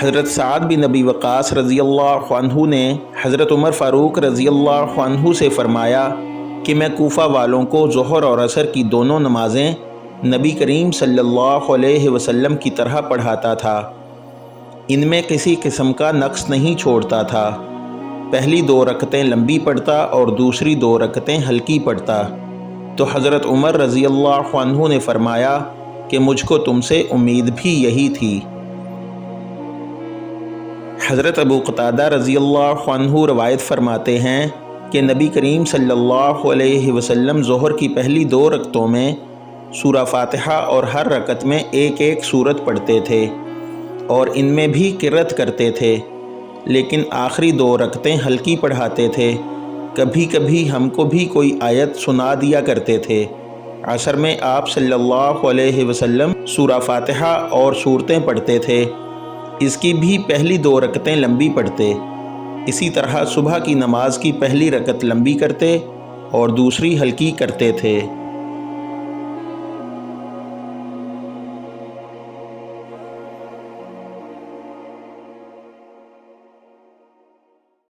حضرت سعد بن ابی وقاص رضی اللہ عنہ نے حضرت عمر فاروق رضی اللہ عنہ سے فرمایا کہ میں کوفہ والوں کو ظہر اور عصر کی دونوں نمازیں نبی کریم صلی اللہ علیہ وسلم کی طرح پڑھاتا تھا، ان میں کسی قسم کا نقص نہیں چھوڑتا تھا۔ پہلی 2 رکعتیں لمبی پڑھتا اور دوسری 2 رکعتیں ہلکی پڑھتا۔ تو حضرت عمر رضی اللہ عنہ نے فرمایا کہ مجھ کو تم سے امید بھی یہی تھی۔ حضرت ابو قتادہ رضی اللہ عنہ روایت فرماتے ہیں کہ نبی کریم صلی اللہ علیہ وسلم ظہر کی پہلی 2 رکعتوں میں سورہ فاتحہ اور ہر رکعت میں ایک سورت پڑھتے تھے اور ان میں بھی قرأت کرتے تھے، لیکن آخری 2 رکعتیں ہلکی پڑھاتے تھے۔ کبھی کبھی ہم کو بھی کوئی آیت سنا دیا کرتے تھے۔ عصر میں آپ صلی اللہ علیہ وسلم سورہ فاتحہ اور سورتیں پڑھتے تھے، اس کی بھی پہلی 2 رکعتیں لمبی پڑھتے۔ اسی طرح صبح کی نماز کی پہلی رکعت لمبی کرتے اور دوسری ہلکی کرتے تھے۔